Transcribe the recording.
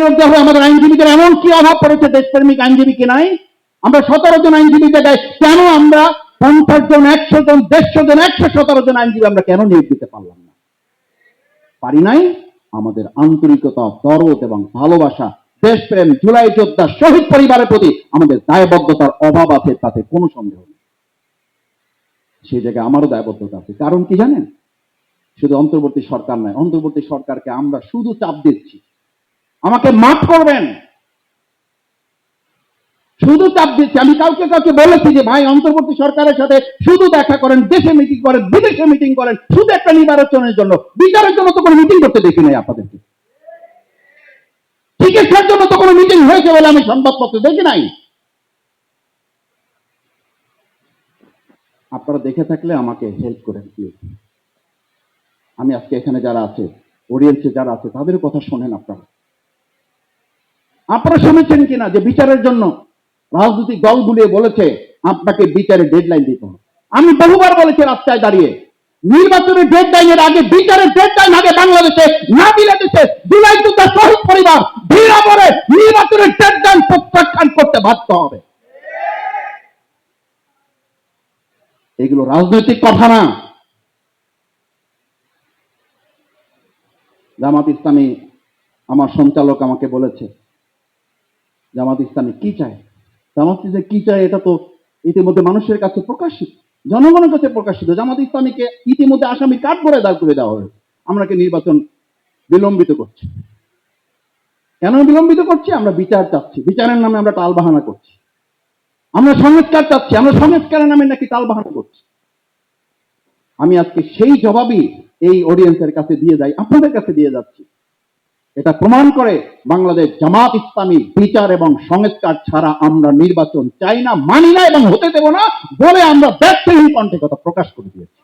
নিয়োগ দেওয়া হয় আমাদের আইনজীবীদের এমন কি অভাব পড়েছে দেশপ্রেমিক আইনজীবী কি নাই? আমরা 17 জন আইনজীবী দেয়, কেন আমরা 50 জন 100 জন 150 জন 117 জন আইনজীবী আমরা কেন নিয়োগ দিতে পারলাম না? পারি নাই। আমাদের আন্তরিকতা, দরদ এবং ভালোবাসা, দেশপ্রেম, জুলাই যোদ্ধা, শহীদ পরিবারের প্রতি আমাদের দায়বদ্ধতার অভাব আছে, তাতে কোনো সন্দেহ নেই। সেই জায়গায় আমারও দায়বদ্ধতা আছে। কারণ কি জানেন? শুধু অন্তর্বর্তী সরকার নয়, অন্তর্বর্তী সরকারকে আমরা শুধু চাপ দিচ্ছি, আমাকে মাফ করবেন, শুধু চাপ দিচ্ছি। আমি কাউকে কাউকে বলেছি যে ভাই অন্তর্বর্তী সরকারের সাথে শুধু দেখা করেন, দেশে মিটিং করেন, বিদেশে মিটিং করেন, শুধু একটা নির্বাচনের জন্য, বিচারের জন্য তো কোনো মিটিং করতে দেখি নাই আপনাদেরকে। চিকিৎসার জন্য তো কোনো মিটিং হয়েছে বলে আমি সংবাদপত্রে দেখি নাই। আপনারা দেখে থাকলে আমাকে হেল্প করেন প্লিজ। আমি আজকে এখানে যারা আছে, অডিয়েন্সে যারা আছে, তাদের কথা শোনেন। আপনারা শুনেছেন কিনা যে বিচারের জন্য রাজনৈতিক দলগুলি বলেছে আপনাকে বিচারের ডেডলাইন দিতে হবে। আমি বহুবার বলেছি রাস্তায় দাঁড়িয়ে, নির্বাচনের ডেডলাইনের আগে, বিচারের ডেডলাইন আগে বাংলাদেশে না দিলে দেশে জুলাই যোদ্ধা শহীদ পরিবার ধীরে পরে নির্বাচনের ডেডলাইন প্রত্যাখ্যান করতে বাধ্য হবে। এগুলো রাজনৈতিক কথা না। জামাত ইসলামী, আমার সঞ্চালক আমাকে বলেছে জামাত ইসলামী কি চায়। জামাত ইসলামী কি চায় এটা তো ইতিমধ্যে মানুষের কাছে প্রকাশিত, জনগণের কাছে প্রকাশিত। জামাত ইসলামীকে ইতিমধ্যে আসামি কাঠ করে দাঁড় করে দেওয়া হয়েছে। আমরা কি নির্বাচন বিলম্বিত করছি? কেন বিলম্বিত করছি? আমরা বিচার চাচ্ছি, বিচারের নামে আমরা টালবাহানা করছি। আমরা সংস্কার চাচ্ছি, আমরা সংস্কারের নামে নাকি টালবাহানা করছি। আমি আজকে সেই জবাবই এই অডিয়েন্সের কাছে দিয়ে যাই, আপনাদের কাছে দিয়ে যাচ্ছি। এটা প্রমাণ করে বাংলাদেশ জামাত ইসলামী বিচার এবং সংস্কার ছাড়া আমরা নির্বাচন চাই না, মানি না এবং হতে দেব না বলে আমরা ব্যর্থহীন কণ্ঠে কথা প্রকাশ করে দিয়েছি।